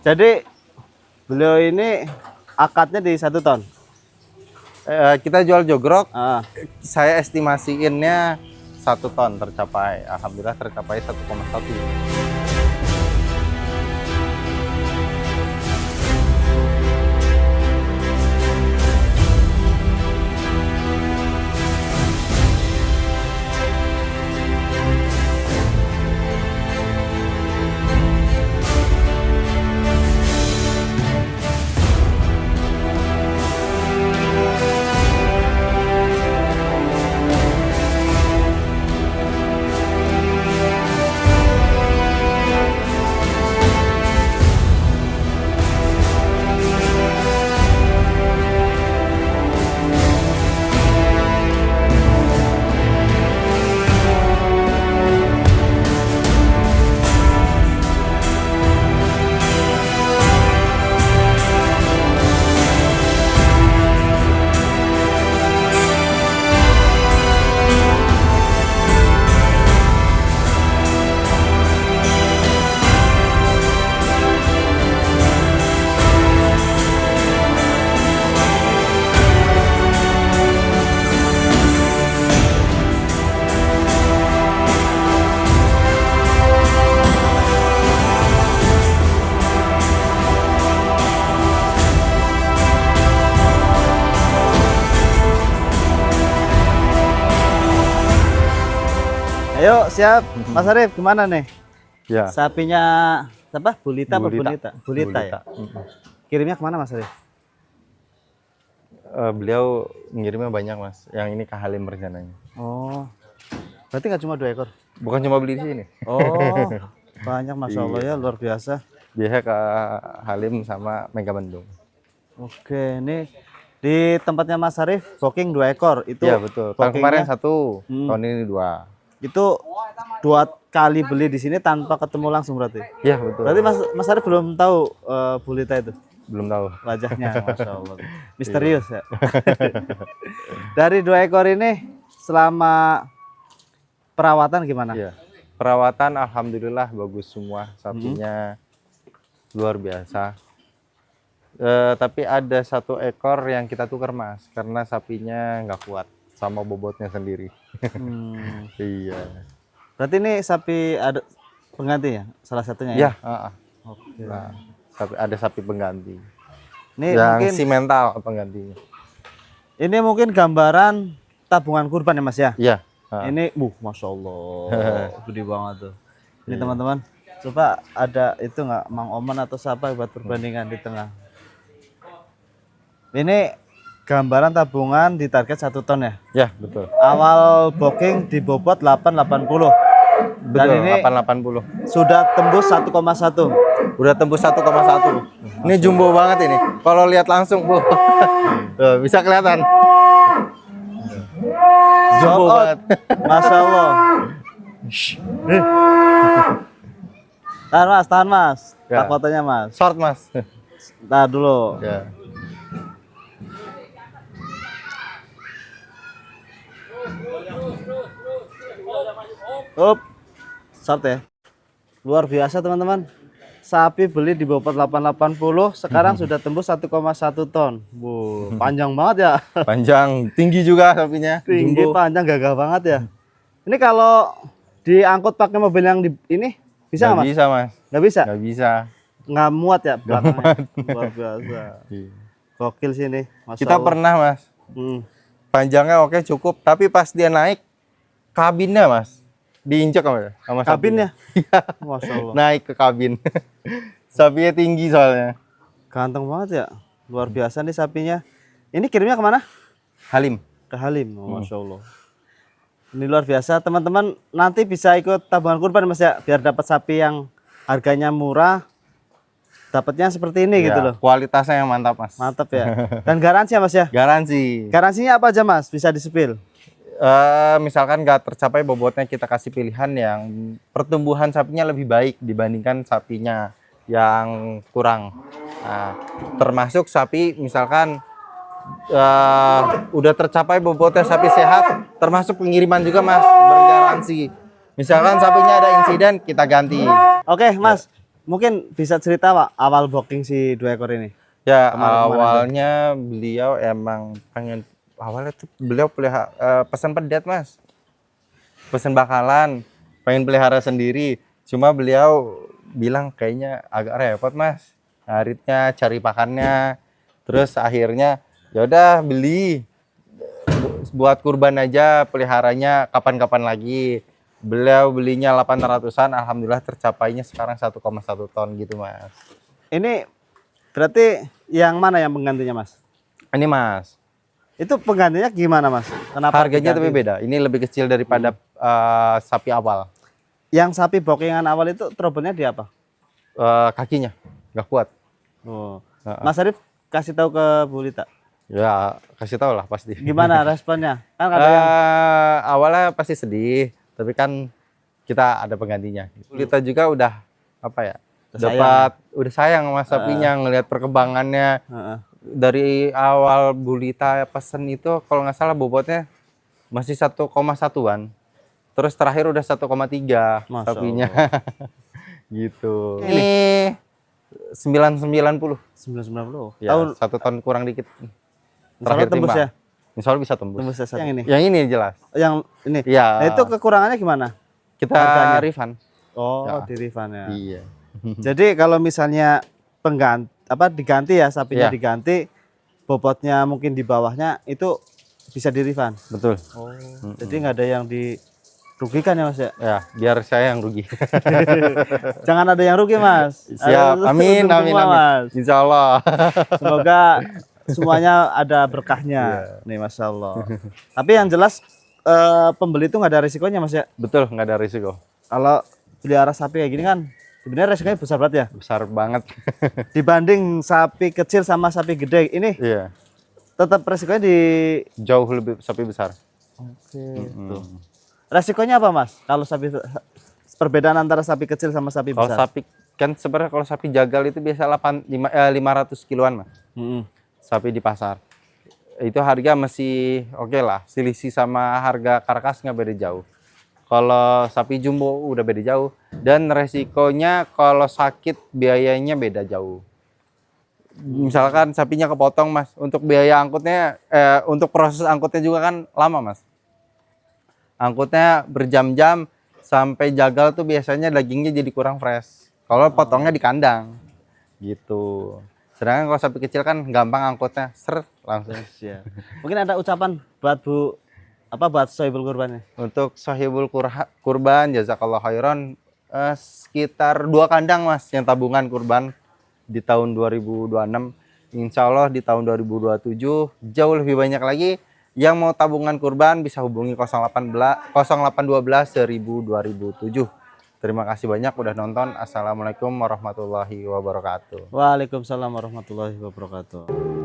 Jadi beliau ini akadnya di 1 ton. Kita jual jogrok, Ah. saya estimasiinnya 1 ton tercapai. Alhamdulillah tercapai 1,1. Ayo siap, Mas Arif gimana nih? Ya. Sapinya apa? Bulita apa Bulita. Bunita? Bulita ya. Kirimnya kemana Mas Arif? Beliau ngirimnya banyak mas. Yang ini ke Halim rencananya. Oh, berarti nggak cuma 2 ekor? Bukan cuma beli di sini. Oh, banyak Masya Allah ya, luar biasa. Biasa ke Halim sama Mega Bandung. Oke, ini di tempatnya Mas Arif booking 2 ekor itu. Iya betul. Tahun kemarin 1, tahun ini 2. Itu 2 kali beli di sini tanpa ketemu langsung berarti. Iya betul. Berarti Mas Arif belum tahu Bulita itu Belum tahu. wajahnya, Masya Allah. Misterius ya. Dari 2 ekor ini selama perawatan gimana? Iya. Perawatan alhamdulillah bagus semua. Sapinya luar biasa. Tapi ada 1 ekor yang kita tukar mas, karena sapinya nggak kuat sama bobotnya sendiri. Iya. Berarti ini sapi ada pengganti ya, salah satunya Ya. ya? Oke. Nah, ada sapi pengganti. Ini Yang mungkin si mental penggantinya. ini mungkin gambaran tabungan kurban ya Mas ya? Iya. Ini, Masya Allah, gede banget tuh. Ini teman-teman, coba ada itu nggak Mang Oman atau siapa buat perbandingan di tengah. Ini gambaran tabungan di target 1 ton ya? Ya betul. Awal booking di bobot 880. Dan Betul. ini 880. sudah tembus 1,1. Udah tembus 1,1. Ini jumbo banget ini. Kalau lihat langsung, Bu. Tuh, bisa kelihatan. Jumbo Sold out. banget. Masya Allah. Tahan mas. Ya. Tak fotonya mas. Short, Mas. Tahan dulu. Ya. Up. Short ya. Luar biasa teman-teman. Sapi beli di bobot 880, sekarang sudah tembus 1,1 ton. Panjang banget ya. Panjang, tinggi juga sapinya. Tinggi, Jumbo. panjang, gagah banget ya. Ini kalau diangkut pakai mobil yang di ini bisa nggak Nggak mas? bisa, Mas. Nggak bisa? Nggak bisa. Nggak muat ya belakangnya? muat. Luar biasa. Iya. Gokil sih ini. Masya Kita Allah. pernah, Mas. Panjangnya oke cukup, tapi pas dia naik kabinnya, Mas, diinjak sama Kabinnya? Iya. Masya Allah. Naik ke kabin. Sapinya tinggi soalnya. Ganteng banget ya. Luar biasa nih sapinya. Ini kirimnya kemana? Halim. Ke Halim. Masya Allah. Ini luar biasa. Teman-teman nanti bisa ikut tabungan kurban mas ya. Biar dapat sapi yang harganya murah. Dapatnya seperti ini gitu Ya, loh. kualitasnya yang mantap, Mas. Mantap ya. Dan garansi ya mas ya? Garansi. Garansinya apa aja mas? Bisa disepil? Misalkan nggak tercapai bobotnya, kita kasih pilihan yang pertumbuhan sapinya lebih baik dibandingkan sapinya yang kurang. Nah, termasuk sapi misalkan udah tercapai bobotnya sapi sehat, termasuk pengiriman juga mas, bergaransi. Misalkan sapinya ada insiden, kita ganti. Oke mas, mungkin bisa cerita Pak awal booking si 2 ekor ini. Ya, Kemarin-kemarin awalnya beliau emang pengen, awalnya tuh beliau pesan pedet Mas, pesan bakalan, pengen pelihara sendiri. Cuma beliau bilang kayaknya agak repot Mas, ngaritnya, cari pakannya. Terus akhirnya ya udah beli buat kurban aja, peliharanya kapan-kapan lagi. Beliau belinya 800-an, alhamdulillah tercapainya sekarang 1,1 ton gitu Mas. Ini berarti yang mana yang penggantinya Mas? Ini Mas, Itu penggantinya gimana Mas? Kenapa harganya diganti? tapi beda. Ini lebih kecil daripada sapi awal. Yang sapi bookingan awal itu trouble-nya di apa? Kakinya nggak kuat. Oh. Heeh. Mas Arif kasih tahu ke Bu Lita. Ya kasih tau lah pasti. Gimana responnya? Kan ada yang Awalnya pasti sedih, tapi kan kita ada penggantinya. Kita juga udah apa ya? Udah sayang sama sapinya, ngelihat perkembangannya. Heeh. Dari awal Bu Lita pesen itu kalau nggak salah bobotnya masih 1,1-an. Terus terakhir udah 1,3 Masya sapinya. Gitu. Ini. Ini 990. 990. Ya, Tahun 1 ton kurang dikit. insya Allah tembus timbang. ya? Insya Allah bisa tembus. Tembus ya satu. Yang ini. Yang ini jelas. Yang ini. Iya. Nah, itu kekurangannya gimana? Kita harganya. refund. Oh, Ya. di refund ya. Iya. Jadi kalau misalnya diganti ya sapinya Iya. diganti, bobotnya mungkin di bawahnya itu bisa di refund. Betul. Oh. Jadi nggak ada yang dirugikan ya Mas ya? Ya, biar saya yang rugi. Jangan ada yang rugi Mas. Siap. Amin, Untuk amin, semua, amin. Mas. Insya Allah. Semoga semuanya ada berkahnya. Iya. Nih Masya Allah. Tapi yang jelas pembeli itu nggak ada risikonya Mas ya? Betul, nggak ada risiko. Kalau pelihara sapi kayak gini kan sebenarnya resikonya besar banget ya. Besar banget. Dibanding sapi kecil sama sapi gede, ini Iya. tetap resikonya di Jauh lebih sapi besar. tuh. Resikonya apa Mas? Kalau sapi perbedaan antara sapi kecil sama sapi Kalau besar? sapi kan sebenarnya kalau sapi jagal itu biasa 500 kiloan Mas. Mm-mm. Sapi di pasar. Itu harga masih oke lah. Selisih sama harga karkas nggak beda jauh. Kalau sapi jumbo udah beda jauh. Dan resikonya kalau sakit biayanya beda jauh. Misalkan sapinya kepotong Mas, untuk biaya angkutnya, untuk proses angkutnya juga kan lama Mas. Angkutnya berjam-jam sampai jagal tuh biasanya dagingnya jadi kurang fresh. Kalau potongnya di kandang gitu. Sedangkan kalau sapi kecil kan gampang angkutnya, langsung. Siap. Mungkin ada ucapan buat buat Sohibul Kurbannya. Untuk sahibul kurban, jazakallah khairan, sekitar 2 kandang Mas yang tabungan kurban di tahun 2026. Insya Allah di tahun 2027 jauh lebih banyak lagi. Yang mau tabungan kurban bisa hubungi 0812 1000 2007. Terima kasih banyak udah nonton. Assalamualaikum warahmatullahi wabarakatuh. Waalaikumsalam warahmatullahi wabarakatuh.